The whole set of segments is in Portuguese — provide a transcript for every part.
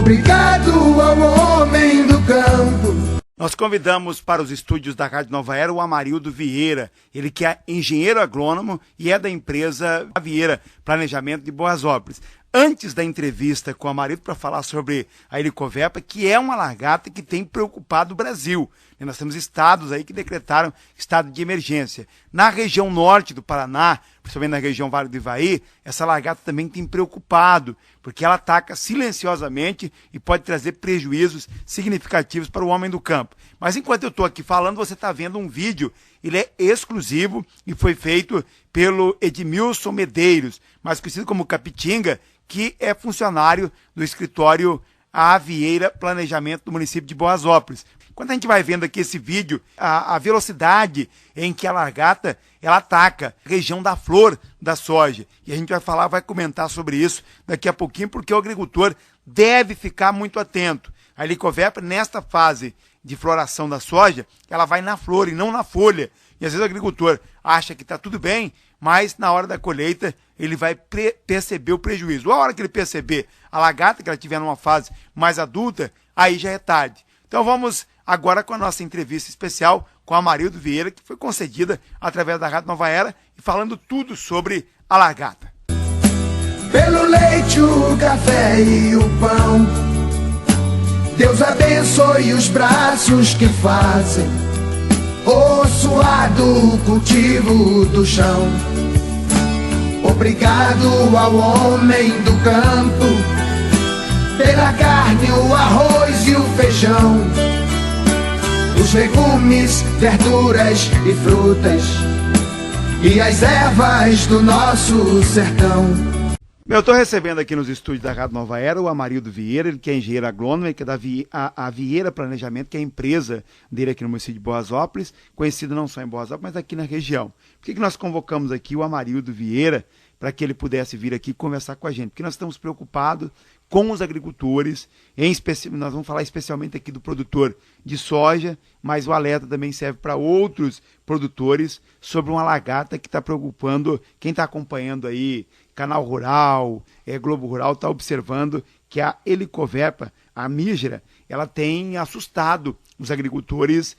Obrigado ao homem do campo. Nós convidamos para os estúdios da Rádio Nova Era o Amarildo Vieira, ele que é engenheiro agrônomo e é da empresa Vieira Planejamento de Boasópolis. Antes da entrevista com o Amarildo para falar sobre a Helicoverpa, que é uma lagarta que tem preocupado o Brasil. Nós temos estados aí que decretaram estado de emergência. Na região norte do Paraná, principalmente na região Vale do Ivaí, essa lagarta também tem preocupado, porque ela ataca silenciosamente e pode trazer prejuízos significativos para o homem do campo. Mas enquanto eu estou aqui falando, você está vendo um vídeo, ele é exclusivo e foi feito pelo Edmilson Medeiros, mais conhecido como Capitinga, que é funcionário do escritório Vieira Planejamento do município de Boasópolis. Quando a gente vai vendo aqui esse vídeo, a velocidade em que a lagarta ela ataca a região da flor da soja. E a gente vai comentar sobre isso daqui a pouquinho, porque o agricultor deve ficar muito atento. A Helicoverpa, nesta fase de floração da soja, ela vai na flor e não na folha. E às vezes o agricultor acha que está tudo bem, mas na hora da colheita ele vai perceber o prejuízo. A hora que ele perceber a lagarta, que ela estiver numa fase mais adulta, aí já é tarde. Então vamos agora com a nossa entrevista especial com o Amarildo Vieira, que foi concedida através da Rádio Nova Era, e falando tudo sobre a lagarta. Pelo leite, o café e o pão, Deus abençoe os braços que fazem o suado cultivo do chão. Obrigado ao homem do campo, pela carne, o arroz e o feijão, os legumes, verduras e frutas, e as ervas do nosso sertão. Eu estou recebendo aqui nos estúdios da Rádio Nova Era o Amarildo Vieira, ele que é engenheiro agrônomo, ele que é da Vieira Planejamento, que é a empresa dele aqui no município de Boasópolis, conhecida não só em Boasópolis, mas aqui na região. Por que nós convocamos aqui o Amarildo Vieira para que ele pudesse vir aqui conversar com a gente? Porque nós estamos preocupados com os agricultores, nós vamos falar especialmente aqui do produtor de soja, mas o alerta também serve para outros produtores sobre uma lagarta que está preocupando quem está acompanhando aí, Canal Rural, Globo Rural, está observando que a Helicoverpa, a mígera, ela tem assustado os agricultores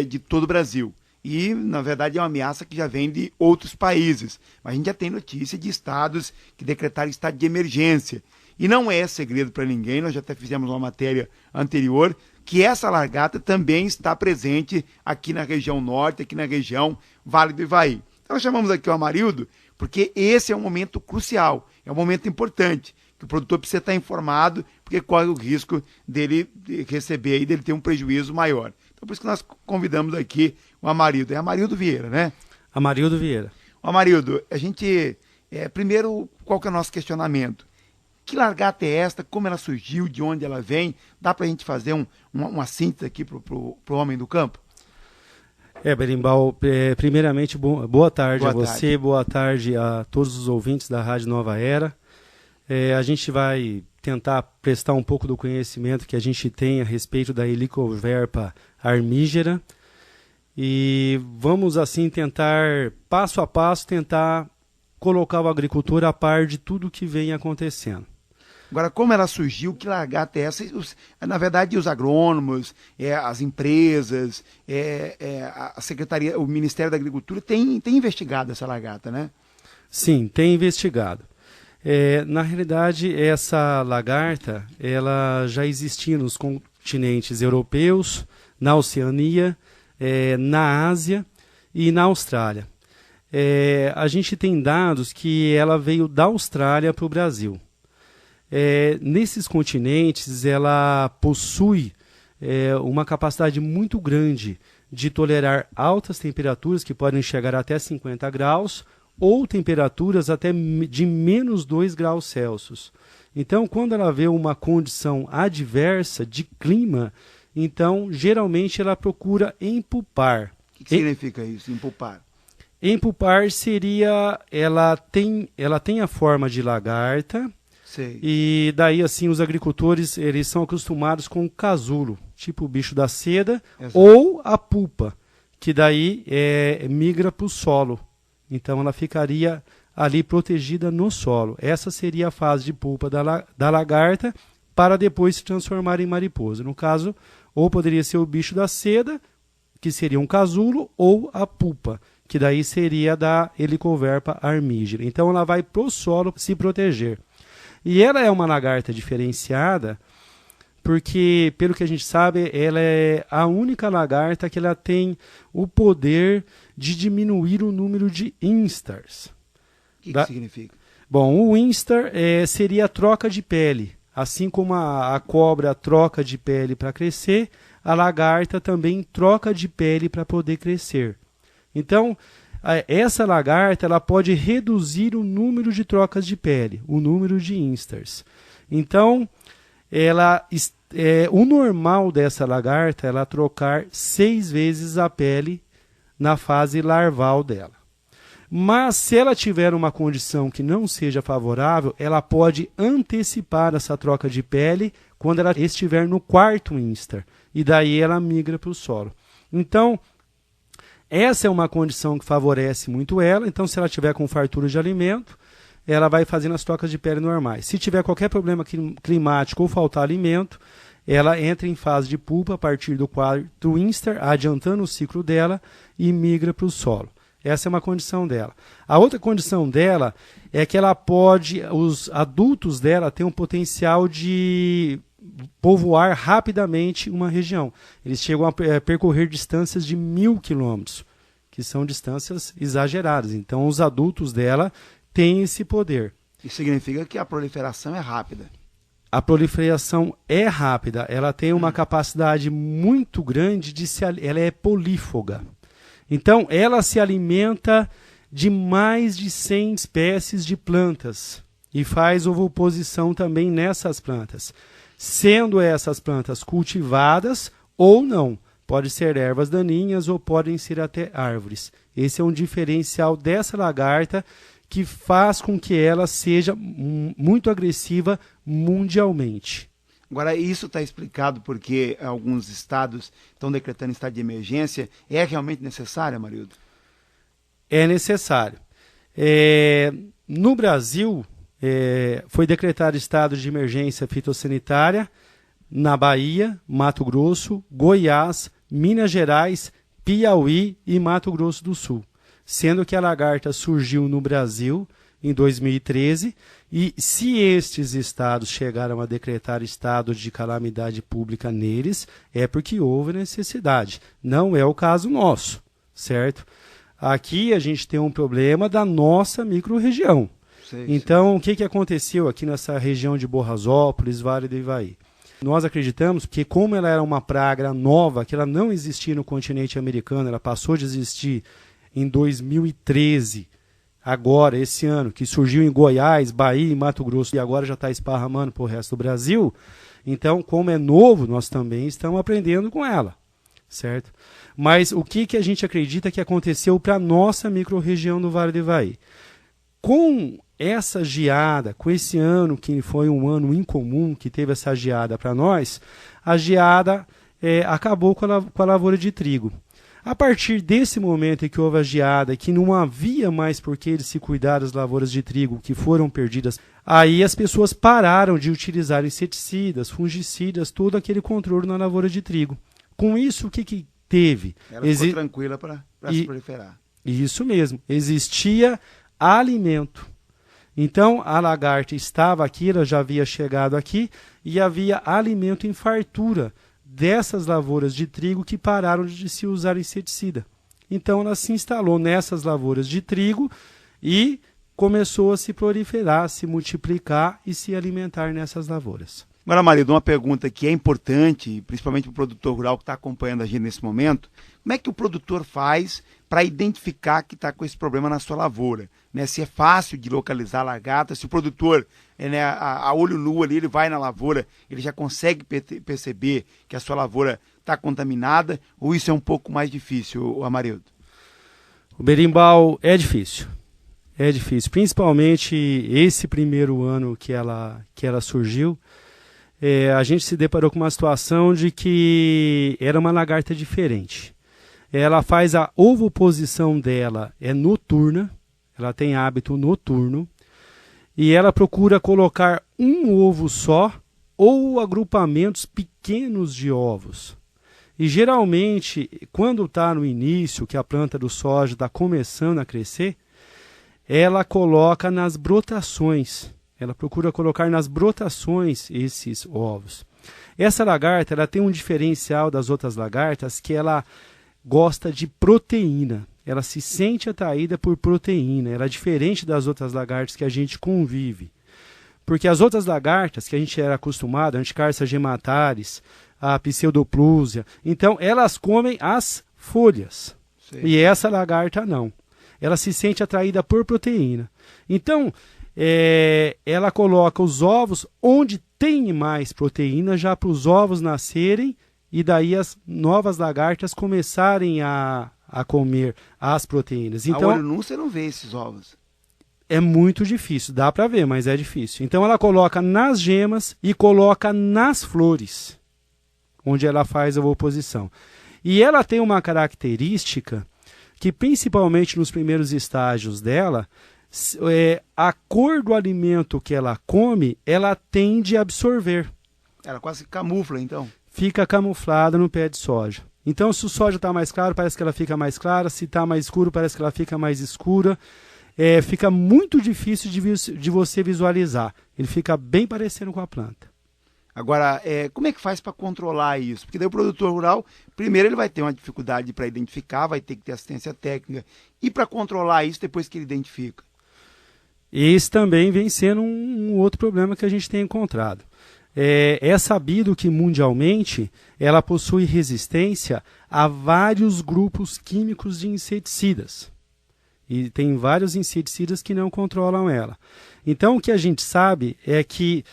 de todo o Brasil. E, na verdade, é uma ameaça que já vem de outros países. Mas a gente já tem notícia de estados que decretaram estado de emergência. E não é segredo para ninguém, nós já até fizemos uma matéria anterior, que essa lagarta também está presente aqui na região norte, aqui na região Vale do Ivaí. Então nós chamamos aqui o Amarildo, porque esse é um momento crucial, é um momento importante, que o produtor precisa estar informado, porque corre o risco dele receber e dele ter um prejuízo maior. Então por isso que nós convidamos aqui o Amarildo. É Amarildo Vieira, né? Amarildo Vieira. Amarildo, a gente, primeiro, qual que é o nosso questionamento? Que lagarta é esta? Como ela surgiu? De onde ela vem? Dá para a gente fazer uma síntese aqui para o homem do campo? Berimbau, primeiramente, boa tarde a você, tarde. Boa tarde a todos os ouvintes da Rádio Nova Era. A gente vai tentar prestar um pouco do conhecimento que a gente tem a respeito da Helicoverpa armígera e vamos, assim, tentar, passo a passo, tentar colocar o agricultor a par de tudo que vem acontecendo. Agora, como ela surgiu, que lagarta é essa? Na verdade, os agrônomos, as empresas, a Secretaria, o Ministério da Agricultura tem investigado essa lagarta, né? Sim, tem investigado. Na realidade, essa lagarta ela já existia nos continentes europeus, na Oceania, na Ásia e na Austrália. A gente tem dados que ela veio da Austrália para o Brasil. Nesses continentes, ela possui uma capacidade muito grande de tolerar altas temperaturas, que podem chegar até 50 graus, ou temperaturas até de menos 2 graus Celsius. Então, quando ela vê uma condição adversa de clima, então, geralmente, ela procura empupar. O que significa isso, empupar? Empupar seria, ela tem a forma de lagarta. Sei. E daí, assim, os agricultores, eles são acostumados com o casulo, tipo o bicho da seda. Exato. Ou a pupa, que daí migra para o solo. Então ela ficaria ali protegida no solo. Essa seria a fase de pupa da lagarta, para depois se transformar em mariposa. No caso, ou poderia ser o bicho da seda, que seria um casulo, ou a pupa, que daí seria da Helicoverpa armígera. Então ela vai para o solo se proteger. E ela é uma lagarta diferenciada, porque, pelo que a gente sabe, ela é a única lagarta que ela tem o poder de diminuir o número de instars. O que significa? Bom, o instar seria a troca de pele. Assim como a cobra troca de pele para crescer, a lagarta também troca de pele para poder crescer. Então, essa lagarta ela pode reduzir o número de trocas de pele, o número de instars. Então, o normal dessa lagarta é ela trocar 6 vezes a pele na fase larval dela. Mas se ela tiver uma condição que não seja favorável, ela pode antecipar essa troca de pele quando ela estiver no 4º instar. E daí ela migra para o solo. Então, essa é uma condição que favorece muito ela. Então, se ela tiver com fartura de alimento, ela vai fazendo as trocas de pele normais. Se tiver qualquer problema climático ou faltar alimento, ela entra em fase de pupa a partir do 4º instar, adiantando o ciclo dela e migra para o solo. Essa é uma condição dela. A outra condição dela é que ela pode, os adultos dela têm um potencial de povoar rapidamente uma região. Eles chegam a percorrer distâncias de 1.000 quilômetros, que são distâncias exageradas. Então, os adultos dela têm esse poder. Isso significa que a proliferação é rápida. A proliferação é rápida. Ela tem uma capacidade muito grande ela é polífaga. Então, ela se alimenta de mais de 100 espécies de plantas e faz ovoposição também nessas plantas, sendo essas plantas cultivadas ou não. Pode ser ervas daninhas ou podem ser até árvores. Esse é um diferencial dessa lagarta que faz com que ela seja muito agressiva mundialmente. Agora, isso está explicado porque alguns estados estão decretando estado de emergência. É realmente necessário, Amarildo? É necessário. No Brasil, foi decretado estado de emergência fitossanitária na Bahia, Mato Grosso, Goiás, Minas Gerais, Piauí e Mato Grosso do Sul. Sendo que a lagarta surgiu no Brasil em 2013, e se estes estados chegaram a decretar estado de calamidade pública neles, é porque houve necessidade. Não é o caso nosso, certo? Aqui a gente tem um problema da nossa microrregião. Então, o que aconteceu aqui nessa região de Borrasópolis, Vale do Ivaí? Nós acreditamos que, como ela era uma praga nova, que ela não existia no continente americano, ela passou de existir em 2013, agora, esse ano, que surgiu em Goiás, Bahia e Mato Grosso, e agora já está esparramando para o resto do Brasil. Então, como é novo, nós também estamos aprendendo com ela, certo? Mas o que a gente acredita que aconteceu para a nossa microrregião do Vale do Ivaí? Com essa geada, com esse ano, que foi um ano incomum, que teve essa geada para nós, a geada acabou com a lavoura de trigo. A partir desse momento em que houve a geada, que não havia mais por que eles se cuidar das lavouras de trigo que foram perdidas, aí as pessoas pararam de utilizar inseticidas, fungicidas, todo aquele controle na lavoura de trigo. Com isso, o que teve? Ela ficou tranquila para se proliferar. Isso mesmo. Existia alimento. Então, a lagarta estava aqui, ela já havia chegado aqui, e havia alimento em fartura dessas lavouras de trigo que pararam de se usar inseticida. Então ela se instalou nessas lavouras de trigo e começou a se proliferar, se multiplicar e se alimentar nessas lavouras. Agora, Amarildo, uma pergunta que é importante, principalmente para o produtor rural que está acompanhando a gente nesse momento. Como é que o produtor faz para identificar que está com esse problema na sua lavoura? Né? Se é fácil de localizar a lagarta, se o produtor, a olho nu ali, ele vai na lavoura, ele já consegue perceber que a sua lavoura está contaminada, ou isso é um pouco mais difícil, Amarildo? O berimbau é difícil. É difícil, principalmente esse primeiro ano que ela surgiu. A gente se deparou com uma situação de que era uma lagarta diferente. Ela faz a ovoposição dela, é noturna, ela tem hábito noturno, e ela procura colocar um ovo só ou agrupamentos pequenos de ovos. E geralmente, quando está no início, que a planta do soja está começando a crescer, ela coloca nas brotações. Ela procura colocar nas brotações esses ovos. Essa lagarta ela tem um diferencial das outras lagartas, que ela gosta de proteína. Ela se sente atraída por proteína. Ela é diferente das outras lagartas que a gente convive. Porque as outras lagartas que a gente era acostumado, a Anticarcia gemataris, a Pseudoplusia, então elas comem as folhas. Sei. E essa lagarta não. Ela se sente atraída por proteína. Então, ela coloca os ovos onde tem mais proteína, já para os ovos nascerem, e daí as novas lagartas começarem a comer as proteínas. Então, a olho nu você não vê esses ovos. é muito difícil, dá para ver, mas é difícil. Então ela coloca nas gemas e coloca nas flores, onde ela faz a oposição. E ela tem uma característica que, principalmente nos primeiros estágios dela, a cor do alimento que ela come, ela tende a absorver. Ela quase camufla, então. Fica camuflada no pé de soja. Então, se o soja está mais claro, parece que ela fica mais clara. Se está mais escuro, parece que ela fica mais escura. Fica muito difícil de você visualizar. Ele fica bem parecendo com a planta. Agora, como é que faz para controlar isso? Porque daí o produtor rural, primeiro ele vai ter uma dificuldade para identificar, vai ter que ter assistência técnica. E para controlar isso depois que ele identifica? Esse também vem sendo um outro problema que a gente tem encontrado. É sabido que mundialmente ela possui resistência a vários grupos químicos de inseticidas. E tem vários inseticidas que não controlam ela. Então o que a gente sabe é que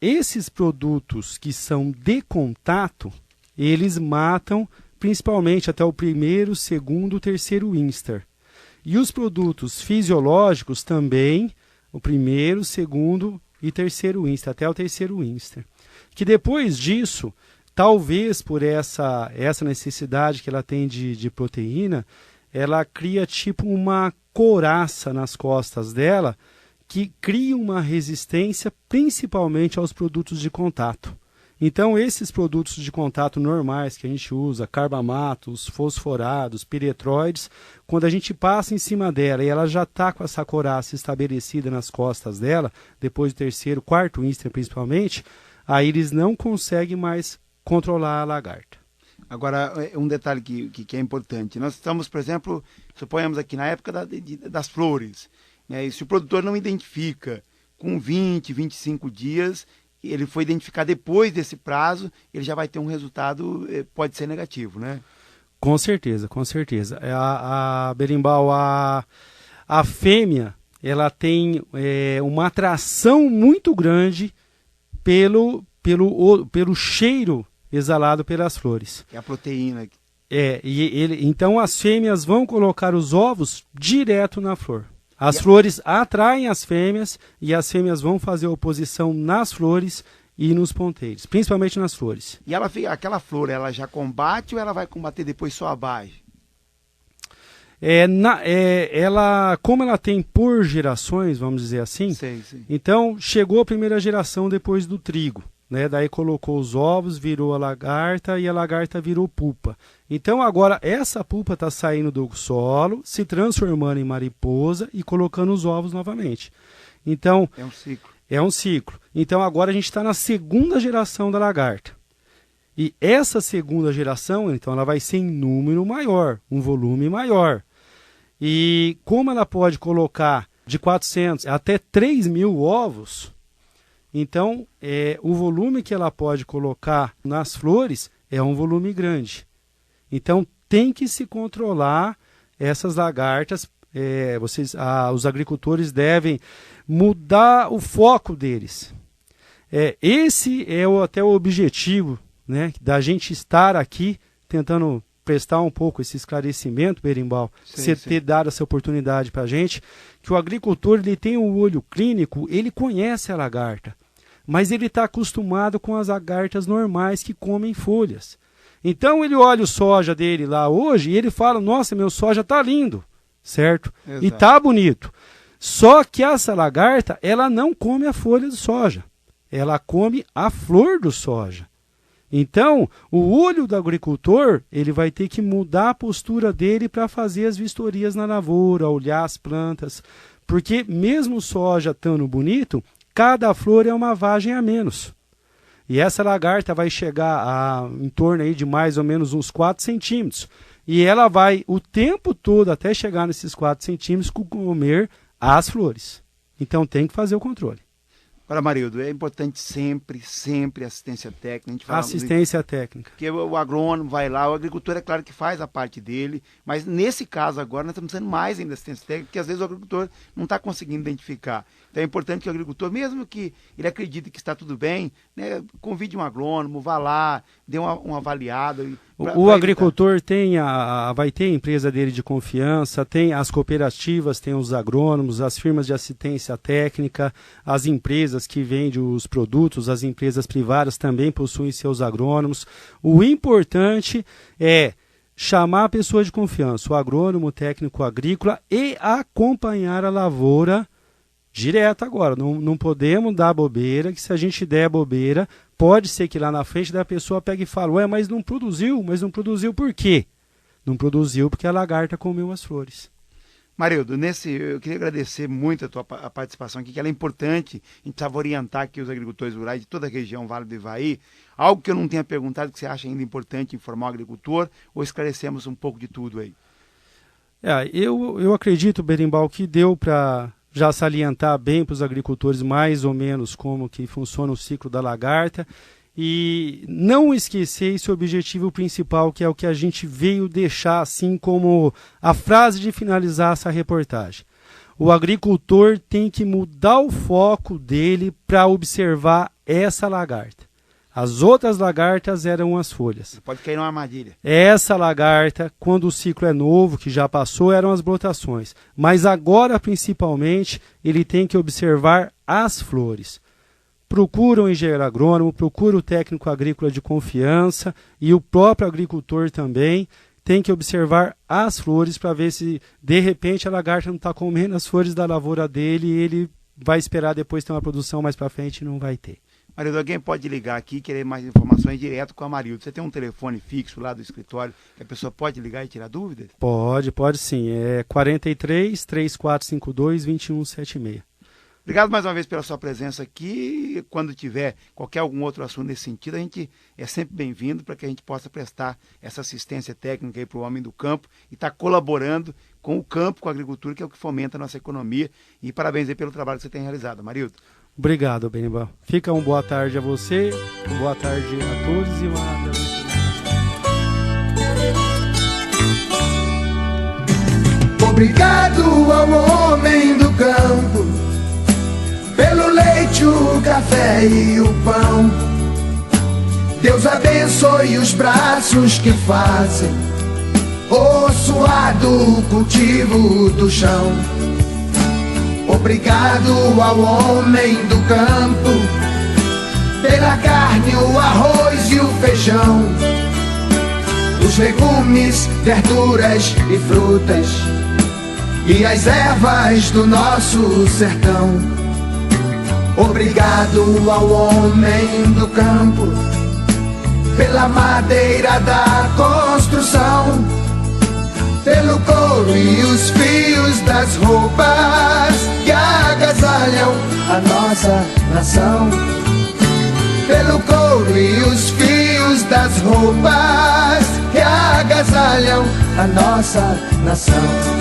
esses produtos que são de contato, eles matam principalmente até o primeiro, segundo, terceiro instar. E os produtos fisiológicos também, o primeiro, segundo e terceiro instar, até o terceiro instar. Que depois disso, talvez por essa necessidade que ela tem de proteína, ela cria tipo uma couraça nas costas dela, que cria uma resistência principalmente aos produtos de contato. Então, esses produtos de contato normais que a gente usa, carbamatos, fosforados, piretroides, quando a gente passa em cima dela e ela já está com essa couraça estabelecida nas costas dela, depois do terceiro, quarto instar principalmente, aí eles não conseguem mais controlar a lagarta. Agora, um detalhe que é importante. Nós estamos, por exemplo, suponhamos aqui na época das flores. Né? E se o produtor não identifica com 20, 25 dias, ele foi identificar depois desse prazo, ele já vai ter um resultado, pode ser negativo, né? Com certeza, com certeza. Berimbau, a fêmea, ela tem uma atração muito grande pelo cheiro exalado pelas flores. É a proteína. Então as fêmeas vão colocar os ovos direto na flor. As flores atraem as fêmeas e as fêmeas vão fazer oposição nas flores e nos ponteiros, principalmente nas flores. E aquela flor, ela já combate ou ela vai combater depois só abaixo? Como ela tem por gerações, vamos dizer assim, Sim. Então chegou a primeira geração depois do trigo. Né? Daí colocou os ovos, virou a lagarta e a lagarta virou pupa. Então agora essa pupa está saindo do solo, se transformando em mariposa e colocando os ovos novamente. Então é um ciclo. É um ciclo. Então agora a gente está na segunda geração da lagarta. E essa segunda geração, então, ela vai ser em número maior, um volume maior. E como ela pode colocar de 400 até 3.000 ovos, então, o volume que ela pode colocar nas flores é um volume grande. Então, tem que se controlar essas lagartas. Os agricultores devem mudar o foco deles. Esse é até o objetivo, né, da gente estar aqui tentando prestar um pouco esse esclarecimento, Berimbau, você ter dado essa oportunidade para a gente, que o agricultor ele tem um olho clínico, ele conhece a lagarta. Mas ele está acostumado com as lagartas normais que comem folhas. Então ele olha o soja dele lá hoje e ele fala, nossa, meu soja está lindo, certo? Exato. E está bonito. Só que essa lagarta, ela não come a folha do soja. ela come a flor do soja. Então, o olho do agricultor, ele vai ter que mudar a postura dele para fazer as vistorias na lavoura, olhar as plantas, porque mesmo o soja estando bonito, cada flor é uma vagem a menos. E essa lagarta vai chegar em torno aí de mais ou menos uns 4 centímetros. E ela vai o tempo todo, até chegar nesses 4 centímetros, comer as flores. Então tem que fazer o controle. Agora, Amarildo, é importante sempre assistência técnica. A gente fala Assistência técnica. Porque o agrônomo vai lá, o agricultor é claro que faz a parte dele, mas nesse caso agora nós estamos precisando mais ainda de assistência técnica, porque às vezes o agricultor não está conseguindo identificar. Então é importante que o agricultor, mesmo que ele acredite que está tudo bem, né, convide um agrônomo, vá lá, dê uma avaliada. O agricultor vai ter a empresa dele de confiança, tem as cooperativas, tem os agrônomos, as firmas de assistência técnica, as empresas que vendem os produtos, as empresas privadas também possuem seus agrônomos. O importante é chamar a pessoa de confiança, o agrônomo, o técnico agrícola, e acompanhar a lavoura direto agora. Não podemos dar bobeira, que se a gente der bobeira, pode ser que lá na frente da pessoa pegue e fale, ué, mas não produziu por quê? Não produziu porque a lagarta comeu as flores. Marildo, eu queria agradecer muito a tua participação aqui, que ela é importante, a gente precisava orientar aqui os agricultores rurais de toda a região Vale do Ivaí, algo que eu não tenha perguntado, que você acha ainda importante informar o agricultor, ou esclarecemos um pouco de tudo aí? Eu acredito, Berimbau, que deu para já salientar bem para os agricultores mais ou menos como que funciona o ciclo da lagarta e não esquecer esse objetivo principal, que é o que a gente veio deixar assim como a frase de finalizar essa reportagem. O agricultor tem que mudar o foco dele para observar essa lagarta. As outras lagartas eram as folhas. Pode cair numa armadilha. Essa lagarta, quando o ciclo é novo, que já passou, eram as brotações. Mas agora, principalmente, ele tem que observar as flores. Procura o engenheiro agrônomo, procura o técnico agrícola de confiança e o próprio agricultor também tem que observar as flores para ver se, de repente, a lagarta não está comendo as flores da lavoura dele e ele vai esperar depois ter uma produção mais para frente e não vai ter. Marildo, alguém pode ligar aqui e querer mais informações direto com a Marildo. Você tem um telefone fixo lá do escritório que a pessoa pode ligar e tirar dúvidas? Pode sim. É 43 3452 2176. Obrigado mais uma vez pela sua presença aqui. Quando tiver algum outro assunto nesse sentido, a gente é sempre bem-vindo para que a gente possa prestar essa assistência técnica aí para o homem do campo e estar colaborando com o campo, com a agricultura, que é o que fomenta a nossa economia. E parabéns aí pelo trabalho que você tem realizado, Marildo. Obrigado, Benimbau. Fica uma boa tarde a você, uma boa tarde a todos e uma Obrigado ao homem do campo pelo leite, o café e o pão. Deus abençoe os braços que fazem o suado cultivo do chão. Obrigado ao homem do campo pela carne, o arroz e o feijão, os legumes, verduras e frutas e as ervas do nosso sertão. Obrigado ao homem do campo pela madeira da construção, pelo couro e os fios das roupas que agasalham a nossa nação. Pelo couro e os fios das roupas que agasalham a nossa nação.